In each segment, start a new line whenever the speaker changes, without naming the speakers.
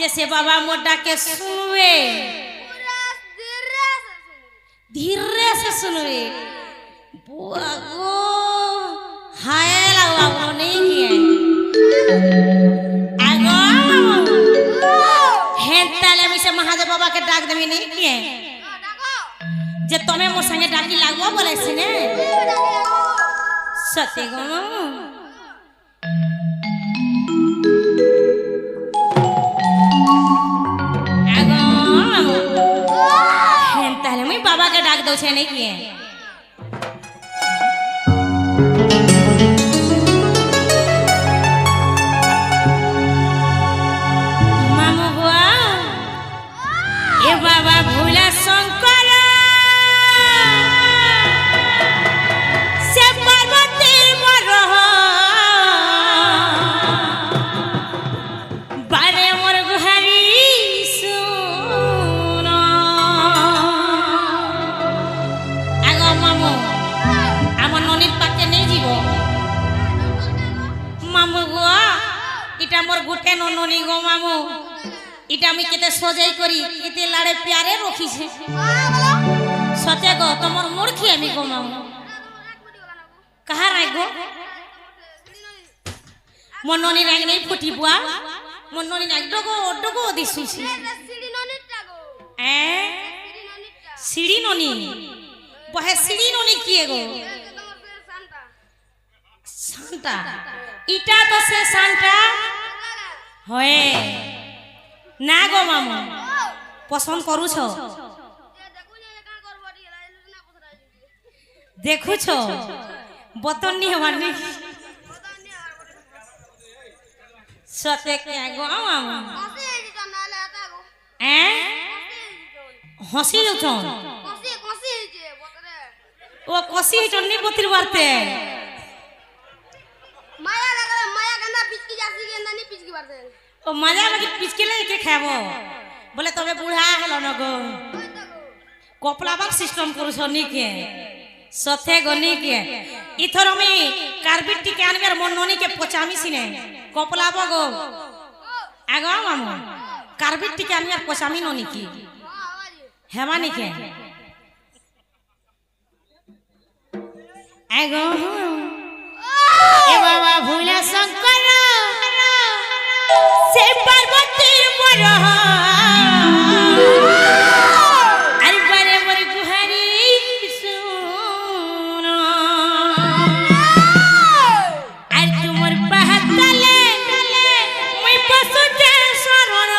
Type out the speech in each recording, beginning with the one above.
जे से बाबा मोटा के सुनवे धीरे से सुनवे बुआ गो हाय लावा नहीं किए आगो हेंताले मिसे महादेव बाबा के डाक देवी नहीं किए जे तमे मोर संगे डाकी लागबो बोले सिने सत्य गो बाबा के डाक दो छे नहीं किए मामू बुआ ए बाबा भोला शंकर से पार्वती मरह बारे मोर गुहारी मामू गुआ इटा मोर गुटे नननी गो मामू इटा मी केते सजाई करी केते लाड़े प्यारे रखी छे सते गो तमर मूर्खी आमी गो मामू कहा राय गो मोर ननी राग नहीं फुटी बुआ मोर ननी राग डगो डगो दिसु छे सीडी ननी टागो सीडी ननी बहे सीडी ननी किए गो सांता इटा तो से सांता होए ना गो मामू पसंद करू छो देखू छो बतन नहीं हमार नहीं सते क्या गो मामू हसी जो ओ कसी चन्नी पतिर बारते माया लगा माया गंदा पिचकी जासी गंदा नहीं पिचकी बारते ओ माया लगी पिचकी लेके खाबो बोले तबे बुढ़ा हेलो न गो कपलाबाक सिस्टम करू छनी के सथे गनी के इथर मी कार्बिट टिके आनबेर मन ननी के पचामी सिने कपलाबो गो आगो मामू कार्बिट टिके आनबेर पचामी ननी की हेमानी के आगो ए बाबा भोला शंकर से पार्वती मरह अरे बारे मोर गुहारी सुन अरे तुमर पहतले मैं पसुते शरण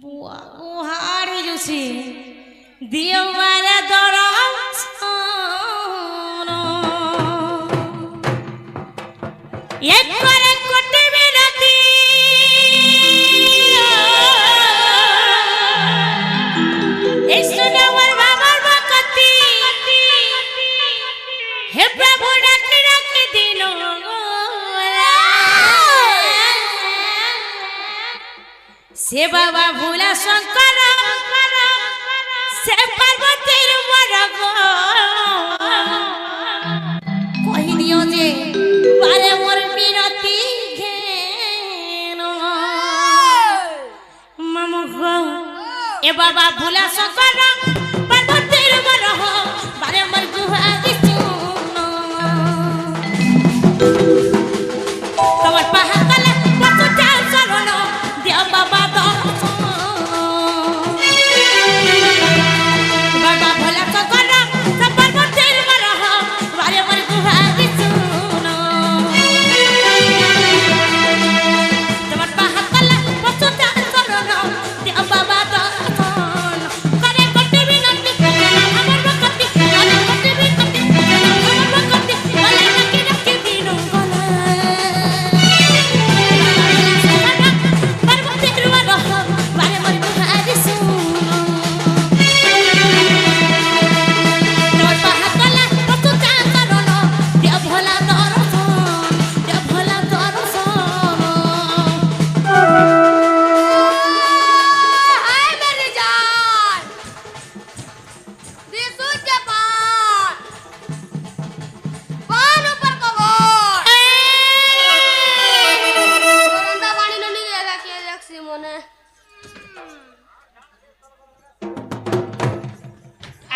बुआ गुहारी जुसी दियो मारा दरम एक करे कोटे में रखी इस नवर बाबर बकती हे प्रभु रख दिनो से बाबा भोला शंकर से पार्वती मरग कहि दियो जे बारे मोर मिनती घेनो मामू गो ए बाबा भोला शंकर पार्वती मरह बारे मोर गुहा दिसुनो तमर पहातले पछुटा शरण दिया बाबा बाबा भोला शंकर से पार्वती मरह बारे मोर गुहा बाबा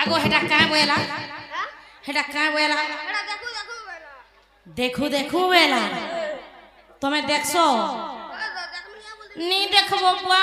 আগো হেটা কাঁ বইলা হেটা কাঁ বইলা দেখু দেখু বেলা তুমি দেখছো নি দেখবো বুয়া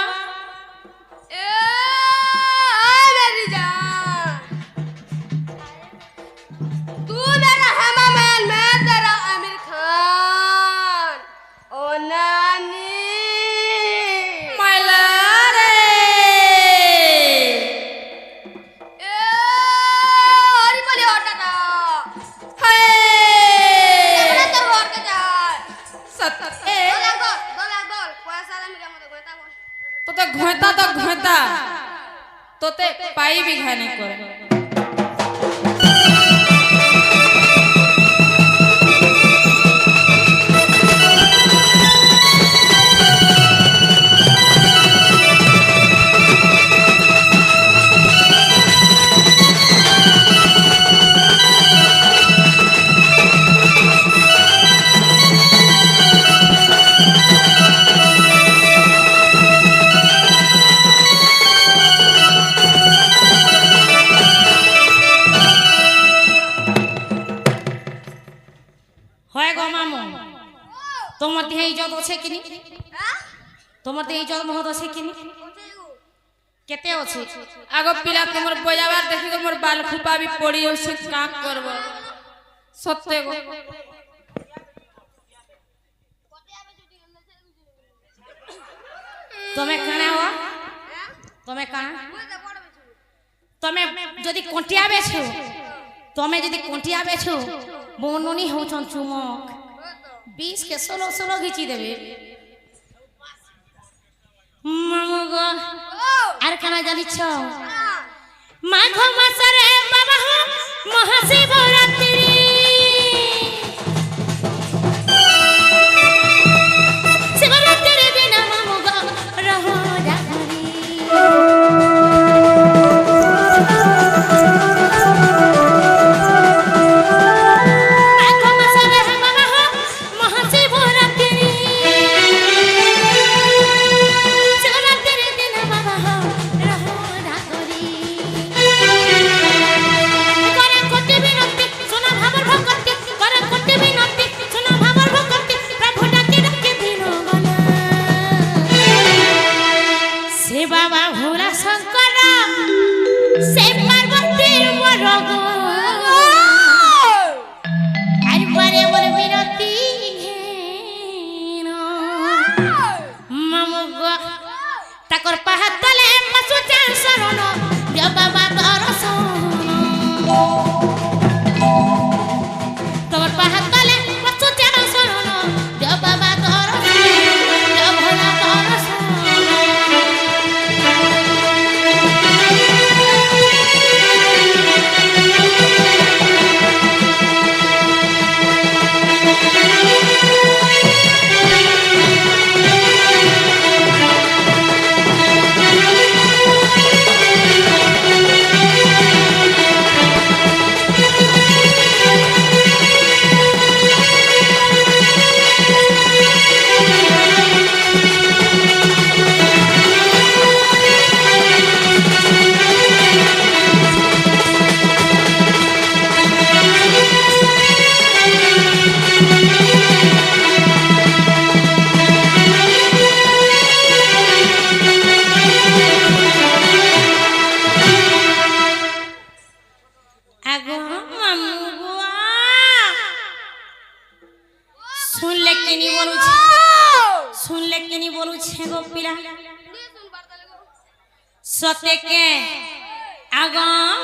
ঘটা তোতে পাইবি ঘানি করে
তোমার দেহে ইজ্জত আছে কিনি তোমার দেহে ইজ্জত মহৎ আছে কিনি কেতে আছে
আগো পিলা তোমার বজাবার দেখি তোমার বাল খুপা भी পড়ি হইছে কাক করব সত্যি গো
তুমি কানা হো তুমি কানা তুমি যদি কোটিয়া বেছো তুমি যদি কোটিয়া বেছো বননি হউছন চুমক 20 के 16 घिची देवे मामगो आर काना जानि छ माघ मासरे बाबा हो महाशिवरात्रि शिवरात्रि दिन मामगो रहो रात्रि सत्य के आगाम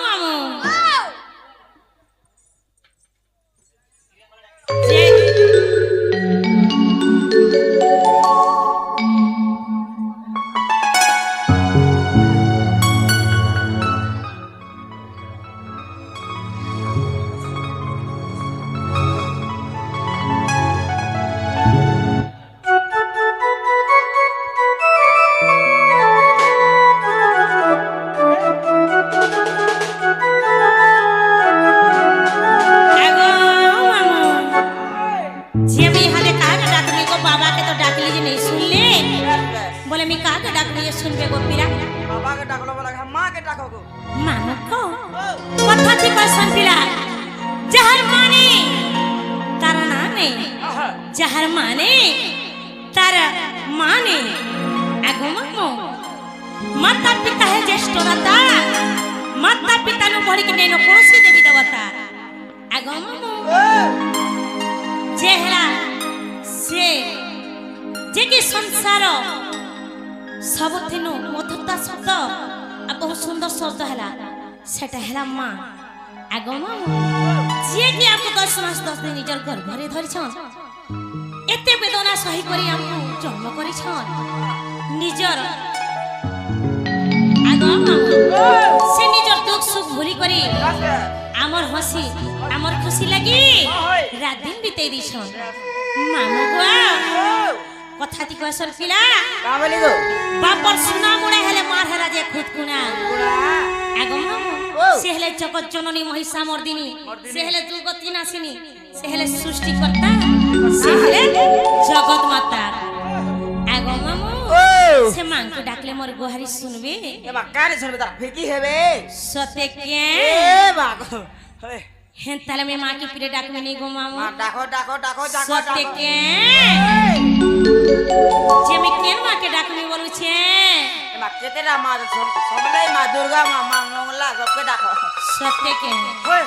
सुनबे गो पीरा
बाबा के डाकलो वाला हम मां के डाको को
मानो को মানে তার না নেই, যাহার মানে তার মানে। আগো মামু মাতা পিতা হে জ্যেষ্ঠ দাতা, মাতা পিতা নু বড়িকি নেই কৌশি দেবী দেবতা। আগো মামু যে হেলা সে যে কি সংসার ସବୁଥିନୁ ମଧୁରତା ଶବ୍ଦ ଆଉ ବହୁତ ସୁନ୍ଦର ଶବ୍ଦ ହେଲା ସେଟା ହେଲା ମା। ଆଗ ମାମୁ ଯିଏ କି ଆମକୁ 10 ମାସ 10 ଦିନ ନିଜର ଗର୍ଭରେ ଧରିଛନ୍, ଏତେ ବେଦନା ସହି କରି ଆମକୁ ଜନ୍ମ କରିଛନ୍ ନିଜର। ଆଗ ମାମୁ ସେ ନିଜର ଦୁଃଖ ସୁଖ ଭୁଲି କରି ଆମର ହସି ଆମର ଖୁସି ଲାଗି ରାତ ଦିନ ବିତେଇ ଦେଇଛନ୍। ମାମୁ কথাটি কয়সর পিলা
কাবলি গো
বাপর সুনা মুড়ে হেলে মার হেরা যে খুদ কুনা। আগো মামু সে হেলে জগৎ জননী মহিষা মর্দিনী, সে হেলে দুর্গতি নাশিনী, সে হেলে সৃষ্টিকর্তা, সে হেলে জগৎ মাতা। আগো মামু সে মাংকে ডাকলে মোর গোহারি শুনবে।
এ বাকারে শুনবে তা ফিকি হেবে
সতে কে
এ বাগো হে
হেন তাহলে আমি মা কি পিরে ডাকবে নি গো মামু।
ডাকো ডাকো ডাকো ডাকো
সতে কে যে আমি কেন মাকে ডাকবি বলুছে।
মা কেতে না মা সবলাই মা দুর্গা মা মা মঙ্গলা সবকে ডাকো
সত্যি কে
হয়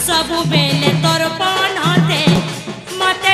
सबु बेले तोर पनते मते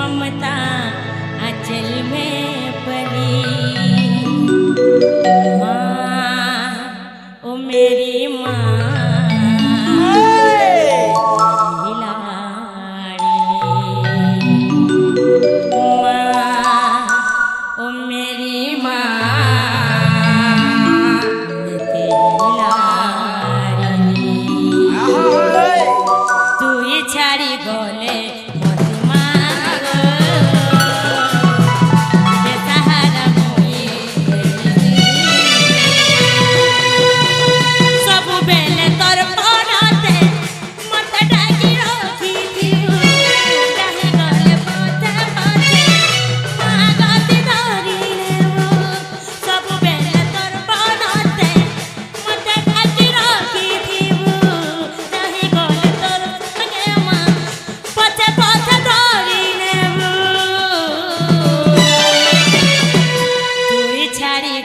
ममता अचल में पली माँ ओ मेरी माँ लाड़ी माँ ओ मेरी माँ मैं तेरी लाड़ी तू ही छाड़ी बोले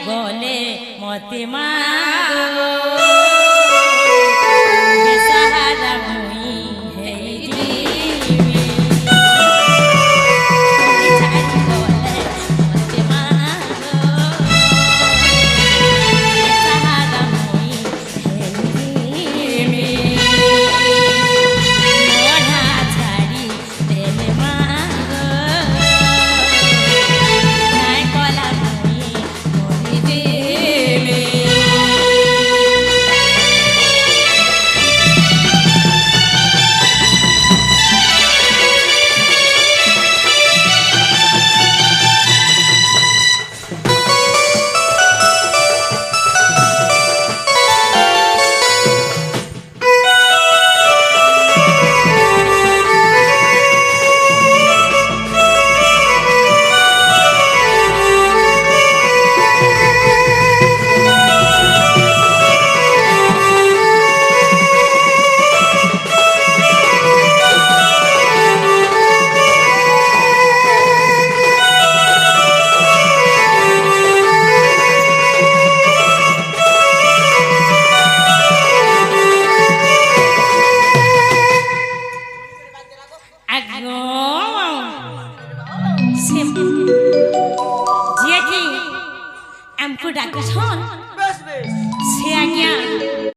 गले मते मागो बेसहारा मुई है जीवी छाड़ी गले मते मागो बेसहारा मुई है जीवी मोढ़ा छाड़ी देले मागो नाय कला हमको डाक्टर छन
बस बस
से आज्ञा